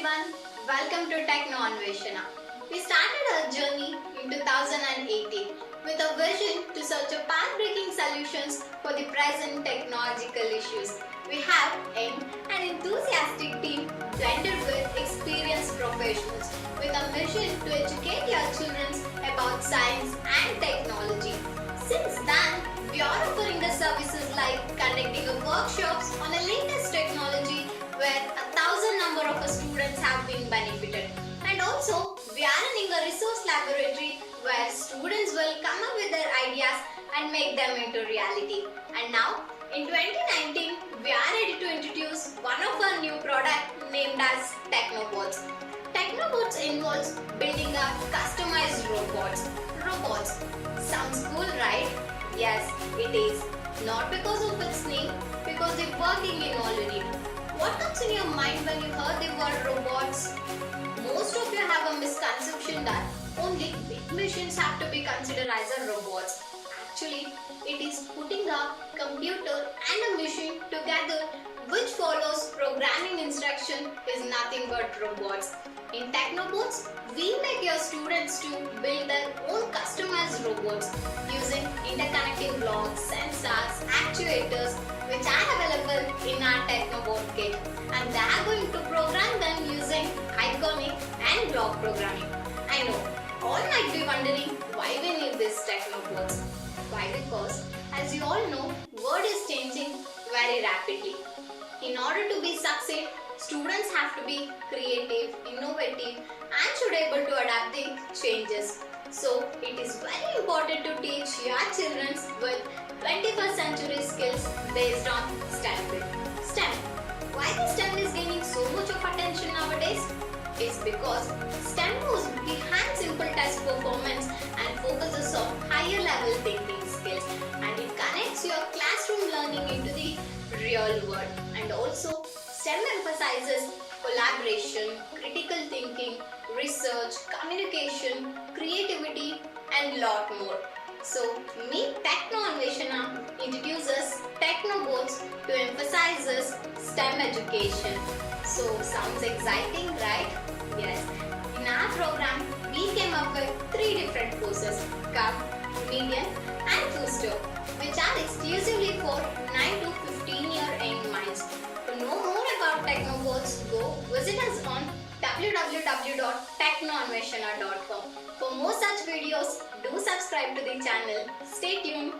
everyone, welcome to Anveshana. We started our journey in 2018 with a vision to search a path-breaking solutions for the present technological issues. We have an enthusiastic team blended with experienced professionals with a mission to educate your children about science and technology. Since then, we are offering the services like conducting workshops on the latest technology where 1,000 number of students have been benefited. And also, we are running a resource laboratory where students will come up with their ideas and make them into reality. And now, in 2019, we are ready to introduce one of our new products named as TechnoBOTS. TechnoBOTS involves building up customized robots. Robots. Sounds cool, right? Yes, it is. Not because of its name, because they're working in already. What comes in your mind when you heard the word robots? Most of you have a misconception that only big machines have to be considered as a robots. Actually, it is putting a computer and a machine together which follows programming instruction is nothing but robots. In TechnoBOTS, we make your students to build their own customized robots using interconnecting blocks, sensors, actuators which are available in our TechnoBOT kit, and they are going to program them using iconic and block programming. I know, all might be wondering why we need this TechnoBOTS. Why? Because as you all know, world is changing very rapidly. In order to be succeed, students have to be creative, innovative and should able to adapt the changes. So it is very important to teach your children with 21st century skills based on STEM. STEM. Why the STEM is gaining so much of attention nowadays? It's because STEM goes behind simple test performance and focuses on higher level thinking skills, and it connects your classroom learning into the real world. And also STEM emphasizes collaboration, critical thinking, research, communication, creativity and lot more. So me, Anveshana, introduces TechnoBOTS to emphasizes STEM education. So sounds exciting, right? Yes. In our program, we came up with 3 different courses: CUP, Medium and Full, which are exclusively for 9 to 15-year-old minds. To know more about TechnoBOTS, go visit us on www.technoanveshana.com. For more such videos, do subscribe to the channel. Stay tuned.